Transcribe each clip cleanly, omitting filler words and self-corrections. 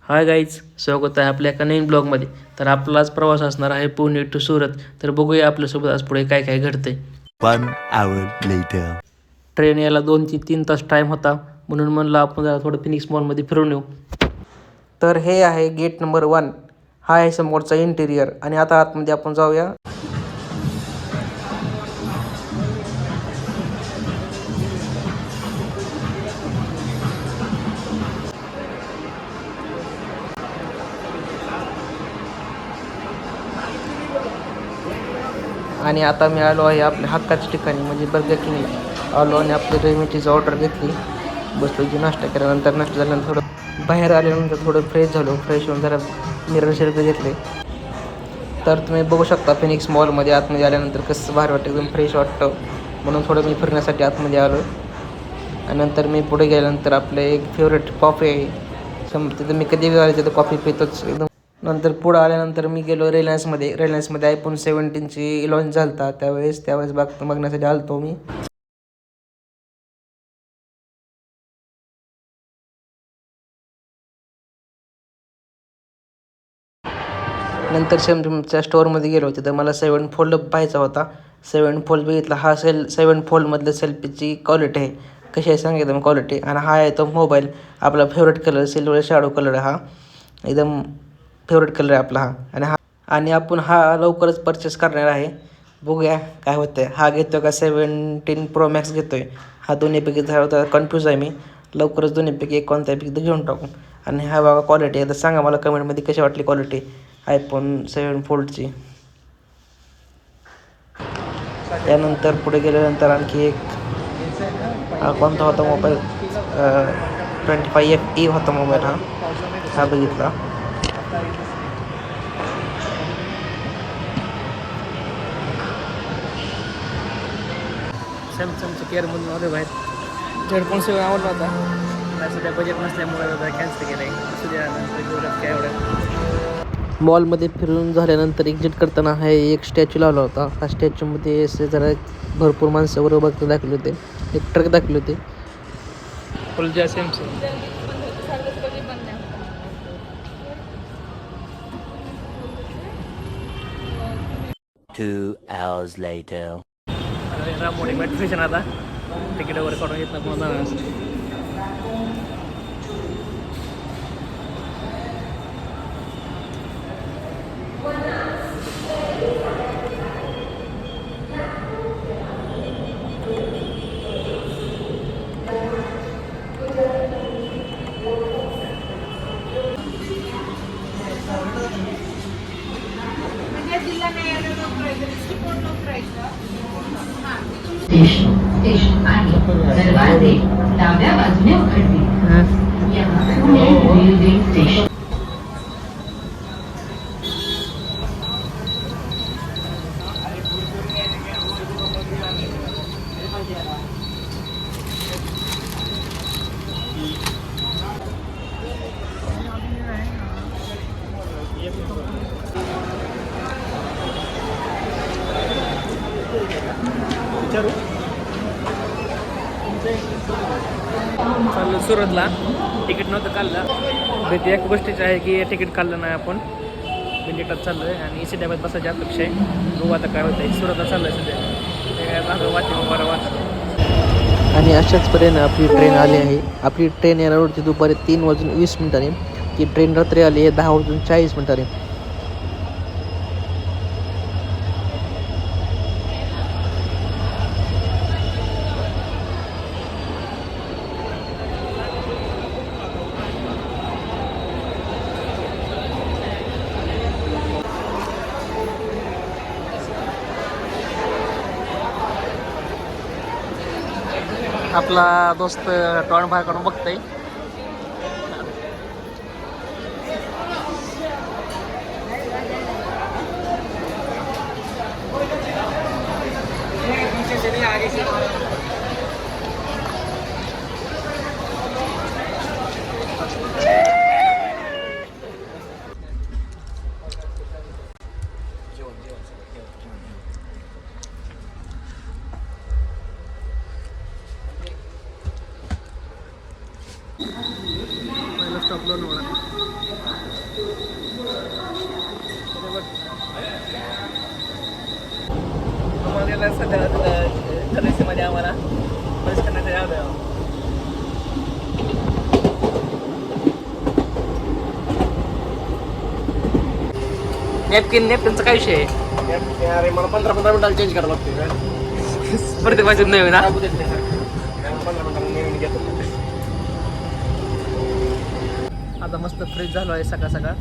Hi guys, स्वागत आहे आपल्या एका नवीन ब्लॉगमध्ये. तर आपला आज प्रवास असणार आहे पुणे टू सुरत. तर बघूया आपल्यासोबत आज पुढे काय काय घडतंय. 1 hour later. ट्रेन यायला 2 ते 3 तास टाईम होता, म्हणून म्हणलं आपण जरा थोडं फिनिक्स मॉलमध्ये फिरून येऊ. तर हे आहे गेट नंबर 1. हा आहे समोरचा इंटिरियर आणि आता आतमध्ये आपण जाऊया. आणि आता मी आलो आहे आपल्या हक्काच्या ठिकाणी म्हणजे बर्गर किंगला आलो आणि आपली रेमिटीची ऑर्डर घेतली. बसलो जी नाश्ता केल्यानंतर नाश्ता झाल्यानंतर थोडं बाहेर आल्यानंतर थोडं फ्रेश झालो. फ्रेश होऊन जरा मिरर सेल्फी घेतले. तर तुम्ही बघू शकता फिनिक्स मॉलमध्ये आतमध्ये आल्यानंतर कसं भारी वाटतं, एकदम फ्रेश वाटतं. म्हणून थोडं मी फिरण्यासाठी आतमध्ये आलो. आणि नंतर मी पुढे गेल्यानंतर आपलं एक फेवरेट कॉफी आहे तिथं मी कधी आले तिथं कॉफी पितोच एकदम. नंतर पुढं आल्यानंतर मी गेलो रिलायन्समध्ये iPhone 17ची लॉन्च झालता त्यावेळेस बघण्यासाठी आलतो मी. नंतर सॅमसंगच्या स्टोअरमध्ये गेलो. तिथं मला 7 फोल्ड पाहायचा होता. 7 फोल्ड बघितला. हा 7 फोल्डमधलं सेल्फीची क्वालिटी आहे, कशी आहे सांग एकदम क्वालिटी. आणि हा आहे तो मोबाईल, आपला favourite colour silver shadow colour आहे. हा एकदम फेवरेट कलर आहे आपला हा. आणि आपण हा लवकरच परचेस करणार आहे. बघूया काय होतं आहे. हा घेतो का 17 Pro Max घेतो आहे. हा दोन्हीपैकी होता कन्फ्यूज आहे मी. लवकरच दोन्हीपैकी एक कोणत्यापैकी घेऊन टाकू. आणि हा बघा क्वालिटी आहे. तर सांगा मला कमेंटमध्ये कशी वाटली क्वालिटी iPhone 7 फोल्डची. त्यानंतर पुढे गेल्यानंतर आणखी एक कोणता होता मोबाईल, 25FE होता मोबाईल. हा बघितला. सॅमसंगच्या केअरमधून आलो बाहेर. हेडफोन सेवा आवडला होता, सध्या बजेट नसल्यामुळे कॅन्सल केलं आहे. सध्या काय एवढं. मॉलमध्ये फिरून झाल्यानंतर एक्झिट करताना हा एक स्टॅच्यू लावला होता. हा स्टॅच्यूमध्ये असे जरा भरपूर माणसं बरोबर दाखवले होते. एक ट्रक दाखवले होते. फुलजा सॅमसंग. 2 hours later. रामोडी मेट्रो स्टेशन. आता तिकीट वगैरे काढून येत ना पुन्हा स्टेशन आहे. दरवाजे डाव्या बाजूने उघडले. Pune railway station. चाललं सुरतला. तिकीट नव्हतं काढलं. भीती एक गोष्टीची आहे की तिकीट काढलं नाही आपण. बिंडिटात चाललं आहे आणि इसी डब्यात बसायची अपेक्षा आहे. बघू आता काय होतं आहे. सुरतला चाललं आहे सध्या. ते काय मागं वाटते बरं वाटतं. आणि अशाच पर्यंत आपली ट्रेन आली आहे. आपली ट्रेन येणार होती दुपारी 3:20 ती ट्रेन रात्री आली आहे 10:40. आपला दोस्त टॉन बाहेर काढून बघतोय. स्टॉप लोणावळा. आम्हाला सध्या सर्व्हिसमध्ये आम्हाला बस करण्याचं यावं. नेपकिनचा काय विषय आहे? अरे मला 15-15 मिनिटाला चेंज करावं लागते. प्रत्येक वाजत नाही ना. 15 मिनिटांनी नवीन घेतो. आता मस्त फ्रेश झालो आहे सकाळ सकाळ.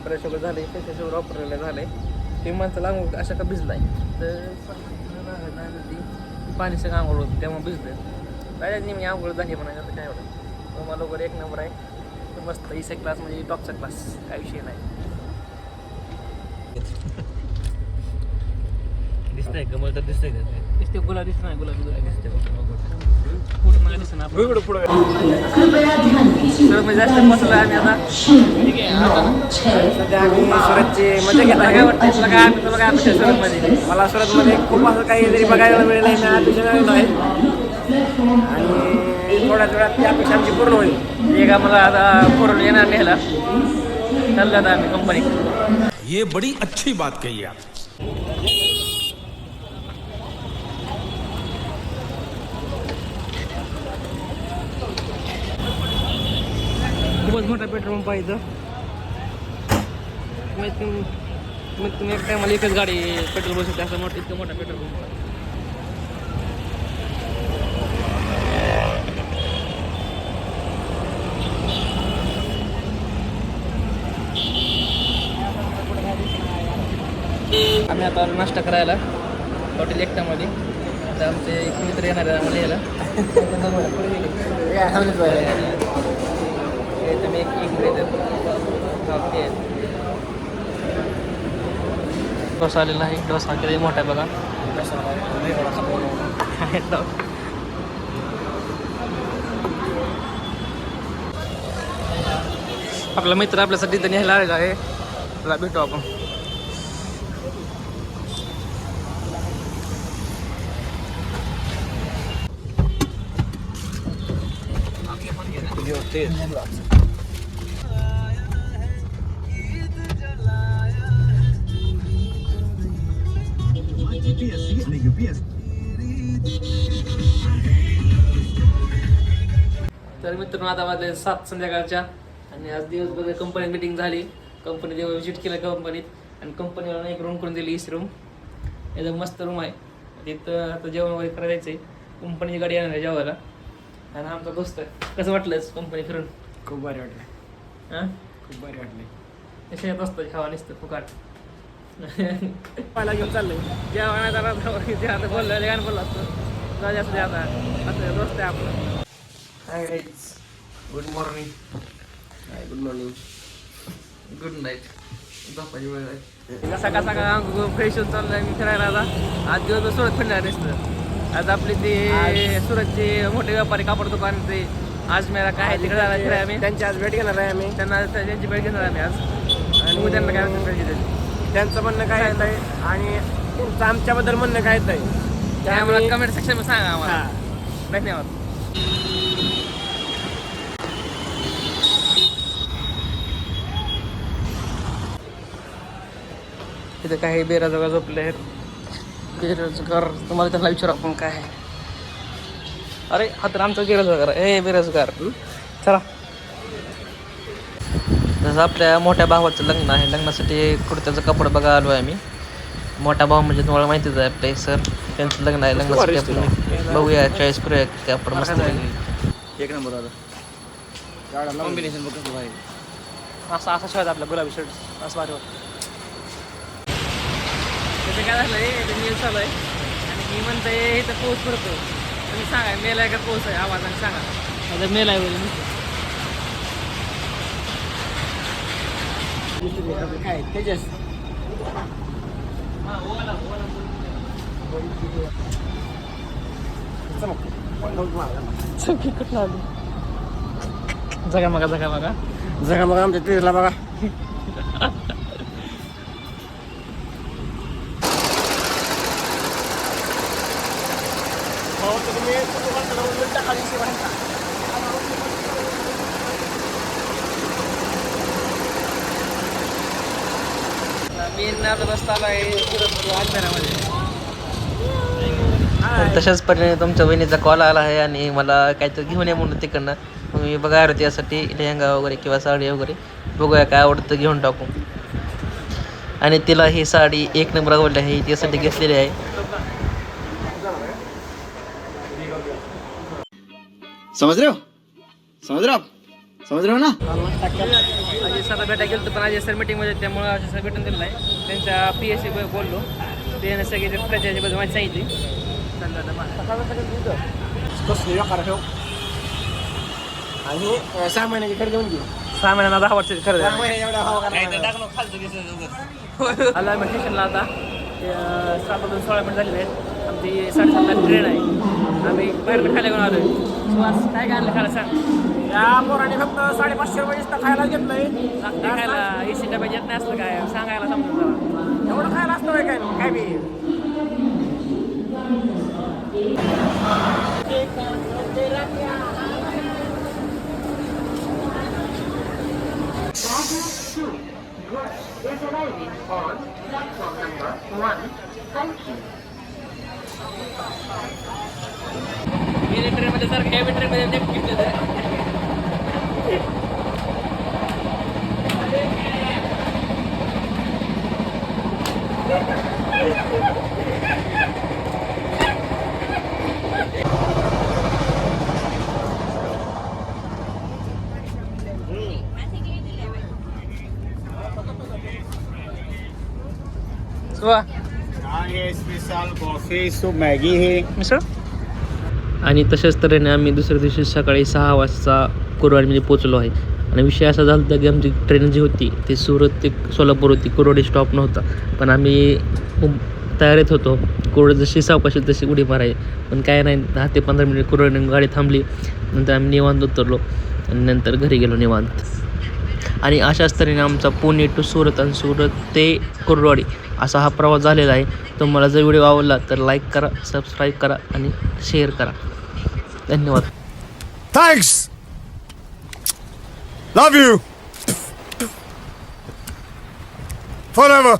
फ्रेश वगैरे झाले, फ्रेश वापरलेलं झालं आहे. ते माणसाला आंघोळ अशा का भिजला आहे तर पाणी सगळं आंघोळ होतं त्यामुळे भिजलं. पाहिजे मी आंघोळ झाली म्हणायचं आता काय एवढं. मला वगैरे एक नंबर आहे. तर मस्त इसे क्लास म्हणजे टॉपचा क्लास, काय विषय नाही. दिसतंय कमल तर दिसतंय का? दिसते गुलाब दिसत नाही. गुलाबी दिसते कुठं नाही दिसत ना पुढे पुढे सर म्हणजे जास्त बसलो आम्ही आता. ठीक आहे आता सध्या आम्ही सुरतची मजा घेत काय आहे. वाटतं तुला काय अपेक्षा सुरतमध्ये? मला सुरतमध्ये खूप असं काहीतरी बघायला मिळेल आहे ना, अपेक्षा आहे आणि थोड्याच वेळात ती अपेक्षा आमची पूर्ण होईल. एक आम्हाला आता फोरल येणार न्यायला चाललं आता आम्ही कंपनी. ये बड़ी अच्छी बात कही आप. खूपच मोठा पेट्रोल पंप आहे इथं. तुम्ही एक टायमाला एकच गाडी पेट्रोल बसू शकते, असं इतकं मोठा पेट्रोल पंप आहे. आम्ही आता नाश्ता करायला हॉटेल एकटामध्ये. आता आमचे एक मित्र येणार आहे आम्हाला यायला. तुम्ही एक डोसा आलेला आहे. डोसा किती मोठा आहे बघा. आपला मित्र आपल्यासाठी तर न्यायला आलेला आहे. त्याला भेटू आपण. तर मित्रांनो आता वाजले 7 संध्याकाळच्या आणि आज दिवसभर कंपनीत मिटिंग झाली. कंपनीत व्हिजिट केलं कंपनीत आणि कंपनीला एक रूम करून दिली. एसी रूम एकदम मस्त रूम आहे. तिथं आता जेवण वगैरे करायला जायचं आहे. कंपनीची गाडी येणार आहे जेवायला. आणि आमचा दोस्त कसं वाटलंच कंपनी फिरून? खूप भारी वाटलं. हां खूप भारी वाटले. तसे येत असतं खावा नसतं फुकाट. पाहायला घेऊन चाललंय. जेवणाचा आता बोललं गाणं बोललं असतं जास्त आता असं दोस्त आहे आपलं. Hi guys, good morning. Good morning. Good night. झोपायची वेळ आहे. सकाळ सकाळ फ्रेश होऊन चाललं आहे मी फिरायला. आता आज दिवस सुरत फिरणार नसतं. आज आपले ते सुरतचे मोठे व्यापारी कापड दुकान ते आज मेरा काय आहे तिकडे जायला फिराय आम्ही. त्यांची आज भेट घेणार आहे आम्ही. त्यांची भेट घेणार आम्ही आज. आणि त्यांना काय भेट घेतली त्यांचं म्हणणं काय येत आहे आणि त्यांचं आमच्याबद्दल म्हणणं काय येत आहे त्यामुळे कमेंट सेक्शन सांगा आम्हाला. धन्यवाद. तिथे काही बेरोजगार झोपले आहेत. बेरोजगार तुम्हाला त्यांना विचारू आपण काय आहे. अरे हा तर आमचा बेरोजगार आहे. बेरोजगार चला. जसं आपल्या मोठ्या भावाचं लग्न आहे. लग्नासाठी कुर्त्याचं कपडं बघा आलो आहे आम्ही. मोठा भाव म्हणजे तुम्हाला माहितीच आहे आपले सर. त्यांचं लग्न आहे. लग्नासाठी आपण बघूया चॉईस करूया कापड मस्त एक नंबर आलं. कॉम्बिनेशन बघ कसं भाई. असा असा शिवाय आपला गुलाबी शर्ट असं भारी होतं. त्याचं काय झालं आहे ते मेल चालू आहे आणि मी म्हणतो इथं पाऊस पडतो. तुम्ही सांगा मेल आहे का पाऊस आहे आवाजाने सांगा. आता मेल आहे बोलून काय तेजस चौकी कुठला आली जगा मगा जगा मग आमच्या तेजला बघा. मेन आता रस्ता आला आहे अंधारामध्ये. तशाच परीने तुमच्या वहिनीचा कॉल आला आहे आणि मला काहीतरी घेऊन ये म्हणून तिकडनं. मग मी बघायला होती यासाठी लेहंगा वगैरे किंवा साडी वगैरे बघूया काय आवडतं घेऊन टाकू. आणि तिला ही साडी 1 नंबर आवडली आहे, त्यासाठी घेतलेली आहे. समझ रहे हो ना. अजय सरला भेटायला गेलो होतो, पण अजय सर मीटिंगमध्ये त्यामुळे अजय सर भेटून दिलं नाही. त्यांच्या PSC बोललो, त्याने सगळी त्याच्याबद्दल माहिती सांगितली. आणि 6 महिन्याची खरेदी घेऊन घेऊ. 6 महिन्यांना 10 वर्षाची खरं आला आम्ही स्टेशनला आता 7 वाजून 16 मिनिट झालेले आहेत. आमची 7:30 ट्रेन आहे. आम्ही बाहेर खायला घेऊन आलोय. सुहास काय आणलं खायला सांग. या पोराने फक्त 550 रुपये खायला घेतलंय. लागते खायला AC डबा येत नाही असलं काय सांगायला समजून जरा. एवढं खायला असतं काय काय बी. मेन ट्रेनमध्ये सर हेवी ट्रेनमध्ये घेतलं स्पेशल कॉफी सूप मॅगी हे मिसळ. आणि तशाच तऱ्हेने आम्ही दुसऱ्या दिवशी सकाळी 6 वाजता कुरवाडीमध्ये पोचलो आहे. आणि विषय असा झाला होता की आमची ट्रेन जी होती ती सुरत ते सोलापूर होती, कुरवाडी स्टॉप नव्हता. पण आम्ही तयारीत होतो, कुरवाडी जशी सावकाशी तशी उडी माराय. पण काय नाही, 10 ते 15 मिनिट कुरवाडी गाडी थांबली. नंतर आम्ही निवांत उतरलो आणि नंतर घरी गेलो निवांत. आणि अशाच तऱ्हेने आमचा पुणे टू सुरत आणि सुरत ते कुरवाडी असा हा प्रवास झालेला आहे. तुम्हाला जर व्हिडिओ आवडला तर लाईक करा, सबस्क्राईब करा आणि शेअर करा. धन्यवाद. थँक्स. Love you forever.